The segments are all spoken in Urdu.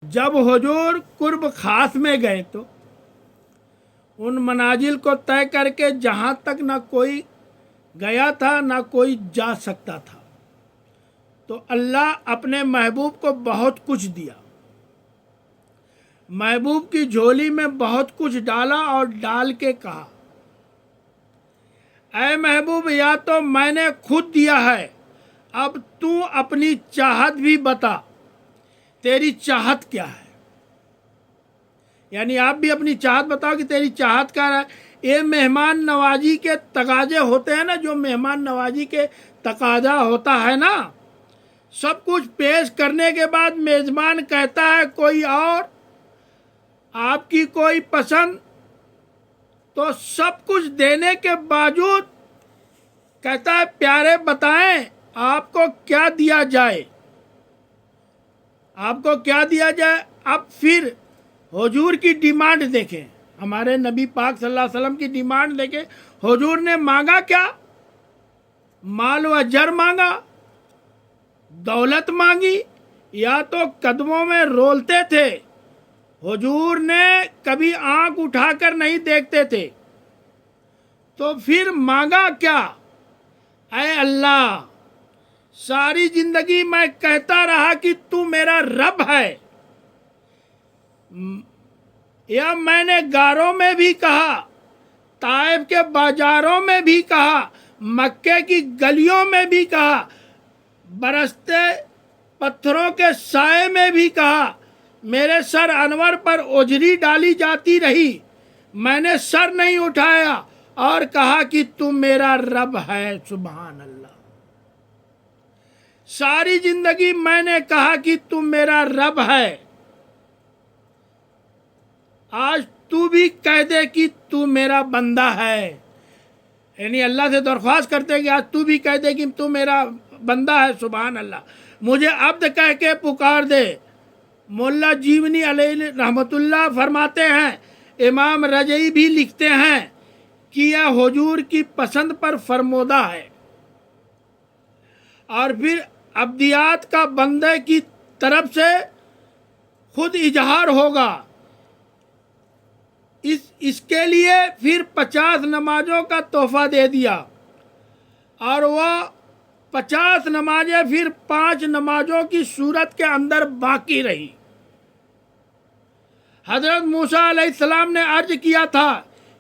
جب حضور قرب خاص میں گئے تو ان منازل کو طے کر کے جہاں تک نہ کوئی گیا تھا نہ کوئی جا سکتا تھا، تو اللہ اپنے محبوب کو بہت کچھ دیا، محبوب کی جھولی میں بہت کچھ ڈالا اور ڈال کے کہا، اے محبوب یا تو میں نے خود دیا ہے، اب تو اپنی چاہت بھی بتا، تیری چاہت کیا ہے؟ یعنی آپ بھی اپنی چاہت بتاؤ کہ تیری چاہت کیا ہے۔ یہ مہمان نوازی کے تقاضے ہوتے ہیں نا، جو مہمان نوازی کے تقاضا ہوتا ہے نا، سب کچھ پیش کرنے کے بعد میزبان کہتا ہے کوئی اور، آپ کی کوئی پسند، تو سب کچھ دینے کے باوجود کہتا ہے پیارے بتائیں آپ کو کیا دیا جائے، آپ کو کیا دیا جائے۔ اب پھر حضور کی ڈیمانڈ دیکھیں، ہمارے نبی پاک صلی اللہ علیہ وسلم کی ڈیمانڈ دیکھیں، حضور نے مانگا کیا؟ مال و جر مانگا، دولت مانگی، یا تو قدموں میں رولتے تھے، حضور نے کبھی آنکھ اٹھا کر نہیں دیکھتے تھے، تو پھر مانگا کیا؟ اے اللہ ساری زندگی میں کہتا رہا کہ تو میرا رب ہے، یا میں نے غاروں میں بھی کہا، طائف کے بازاروں میں بھی کہا، مکے کی گلیوں میں بھی کہا، برستے پتھروں کے سائے میں بھی کہا، میرے سر انور پر اجری ڈالی جاتی رہی، میں نے سر نہیں اٹھایا اور کہا کہ تم میرا رب ہے۔ سبحان اللہ، ساری زندگی میں نے کہا کہ تم میرا رب ہے، آج تو بھی کہہ دے کہ تو میرا بندہ ہے، یعنی اللہ سے درخواست کرتے کہ آج تو بھی کہہ دے کہ تو میرا بندہ ہے۔ سبحان اللہ، مجھے عبد کہہ کے پکار دے۔ مولا جیونی علیہ رحمت اللہ فرماتے ہیں، امام رجعی بھی لکھتے ہیں کہ یہ حضور کی پسند پر فرمودہ ہے، اور پھر ابدیات کا بندے کی طرف سے خود اظہار ہوگا، اس کے لیے پھر 50 نمازوں کا تحفہ دے دیا، اور وہ 50 نمازیں پھر 5 نمازوں کی صورت کے اندر باقی رہی۔ حضرت موسیٰ علیہ السلام نے عرض کیا تھا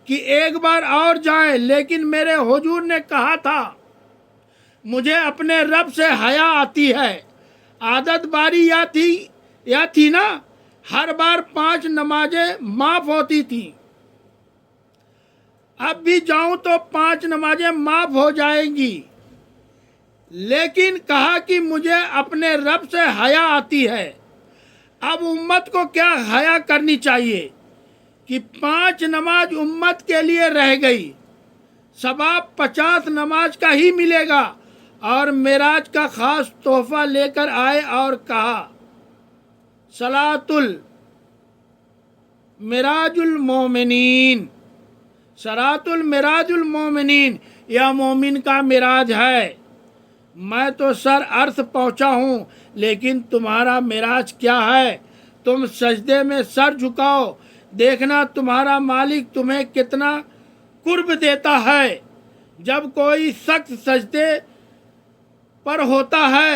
کہ ایک بار اور جائیں، لیکن میرے حضور نے کہا تھا مجھے اپنے رب سے حیا آتی ہے، عادت باری یا تھی نا، ہر بار 5 نمازیں معاف ہوتی تھیں، اب بھی جاؤں تو 5 نمازیں معاف ہو جائیں گی، لیکن کہا کہ مجھے اپنے رب سے حیا آتی ہے۔ اب امت کو کیا حیا کرنی چاہیے کہ 5 نماز امت کے لیے رہ گئی، ثواب 50 نماز کا ہی ملے گا، اور معراج کا خاص تحفہ لے کر آئے اور کہا صلاۃ المعراج المومنین، صلاۃ المعراج المومنین، یہ مومن کا معراج ہے۔ میں تو سر عرض پہنچا ہوں، لیکن تمہارا معراج کیا ہے؟ تم سجدے میں سر جھکاؤ، دیکھنا تمہارا مالک تمہیں کتنا قرب دیتا ہے۔ جب کوئی سخت سجدے پر ہوتا ہے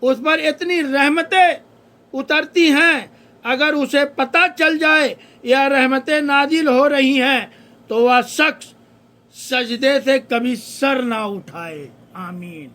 اس پر اتنی رحمتیں اترتی ہیں، اگر اسے پتہ چل جائے یا رحمتیں نازل ہو رہی ہیں تو وہ شخص سجدے سے کبھی سر نہ اٹھائے۔ آمین۔